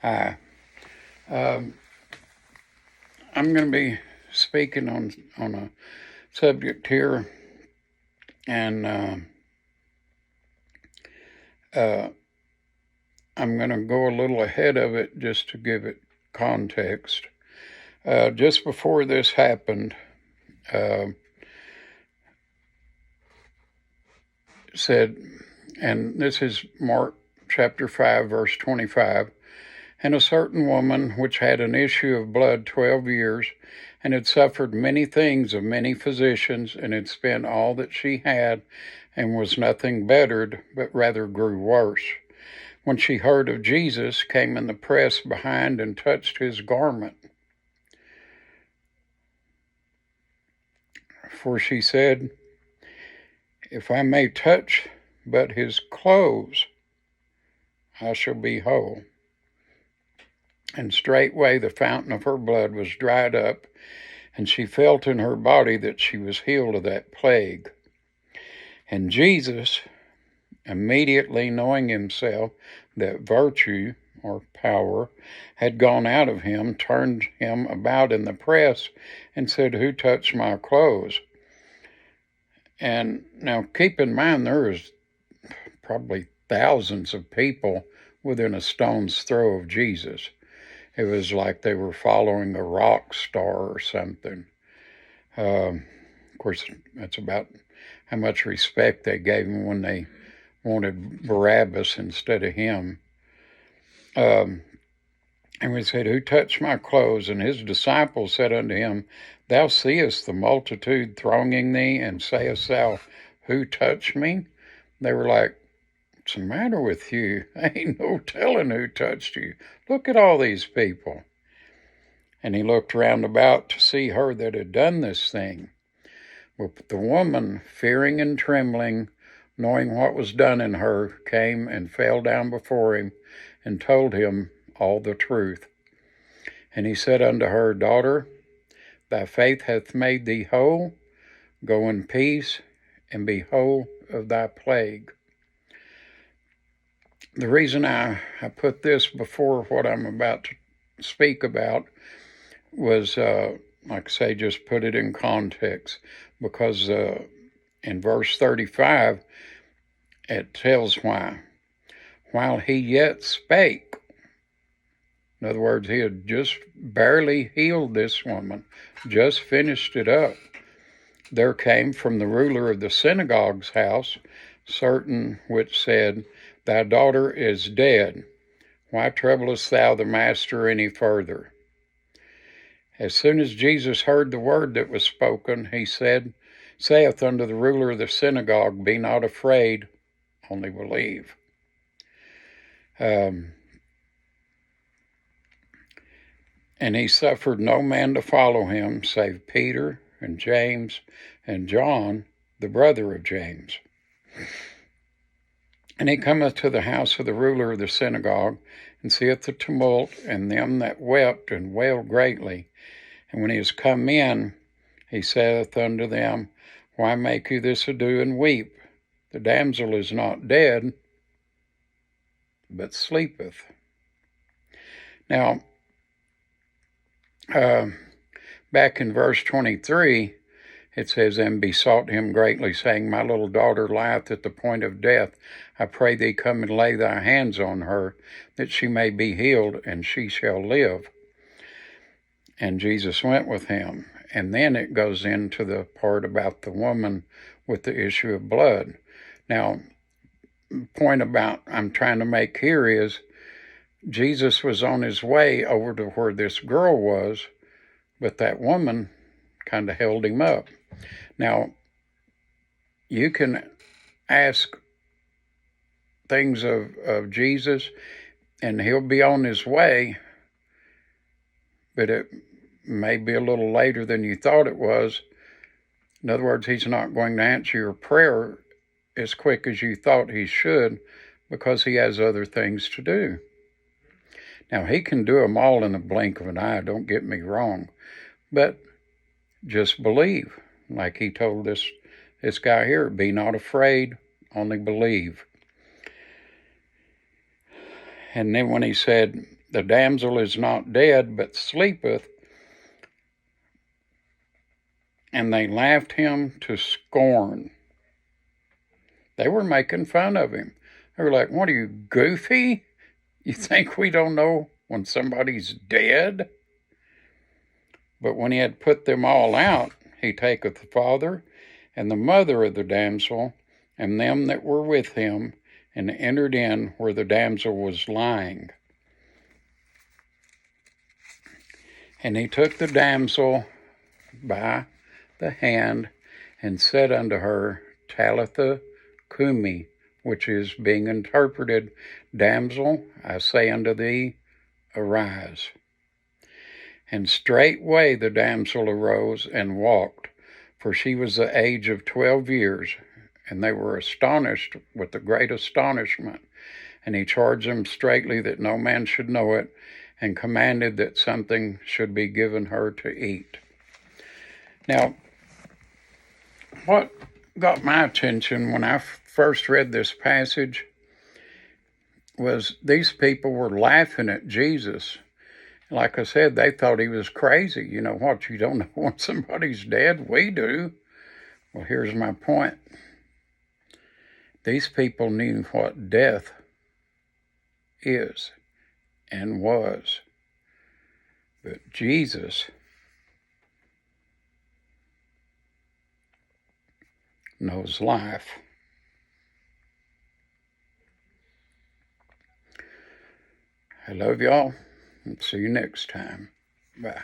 Hi. Um, I'm going to be speaking on a subject here, and uh, I'm going to go a little ahead of it just to give it context. Just before this happened, said, and this is Mark chapter 5, verse 25, and a certain woman which had an issue of blood 12 years, and had suffered many things of many physicians, and had spent all that she had, and was nothing bettered, but rather grew worse. When she heard of Jesus, came in the press behind and touched his garment. For she said, If I may touch but his clothes, I shall be whole. And straightway the fountain of her blood was dried up, and she felt in her body that she was healed of that plague. And Jesus, immediately knowing himself that virtue or power had gone out of him, turned him about in the press and said, Who touched my clothes? And now keep in mind, there is probably thousands of people within a stone's throw of Jesus. It was like they were following a rock star or something. Of course, that's about how much respect they gave him when they wanted Barabbas instead of him. And we said, Who touched my clothes? And his disciples said unto him, Thou seest the multitude thronging thee, and sayest thou, Who touched me? They were like, What's the matter with you? Ain't no telling who touched you. Look at all these people. And he looked round about to see her that had done this thing. But the woman, fearing and trembling, knowing what was done in her, came and fell down before him and told him all the truth. And he said unto her, Daughter, thy faith hath made thee whole. Go in peace and be whole of thy plague. The reason I put this before what I'm about to speak about was, like I say, just put it in context, because in verse 35, it tells why. While he yet spake, in other words, he had just barely healed this woman, just finished it up, there came from the ruler of the synagogue's house certain which said, Thy daughter is dead. Why troublest thou the master any further? As soon as Jesus heard the word that was spoken, he saith unto the ruler of the synagogue, Be not afraid, only believe. And he suffered no man to follow him, save Peter and James and John, the brother of James. And he cometh to the house of the ruler of the synagogue, and seeth the tumult, and them that wept and wailed greatly. And when he is come in, he saith unto them, Why make you this ado and weep? The damsel is not dead, but sleepeth. Now, back in verse 23, it says, And besought him greatly, saying, My little daughter lieth at the point of death. I pray thee, come and lay thy hands on her, that she may be healed, and she shall live. And Jesus went with him. And then it goes into the part about the woman with the issue of blood. Now, the point about I'm trying to make here is, Jesus was on his way over to where this girl was, but that woman kind of held him up. Now, you can ask things of Jesus, and he'll be on his way, but it may be a little later than you thought it was. In other words, he's not going to answer your prayer as quick as you thought he should, because he has other things to do. Now, he can do them all in the blink of an eye, don't get me wrong, but just believe. Like he told this guy here, be not afraid, only believe. And then when he said, the damsel is not dead, but sleepeth. And they laughed him to scorn. They were making fun of him. They were like, what are you, goofy? You think we don't know when somebody's dead? But when he had put them all out, he taketh the father and the mother of the damsel and them that were with him, and entered in where the damsel was lying. And he took the damsel by the hand and said unto her, Talitha cumi, which is being interpreted, Damsel, I say unto thee, arise. And straightway the damsel arose and walked, for she was the age of 12 years. And they were astonished with a great astonishment. And he charged them straitly that no man should know it, and commanded that something should be given her to eat. Now, what got my attention when I first read this passage was these people were laughing at Jesus. Like I said, they thought he was crazy. You know what? You don't know when somebody's dead? We do. Well, here's my point. These people knew what death is and was. But Jesus knows life. I love y'all. See you next time. Bye.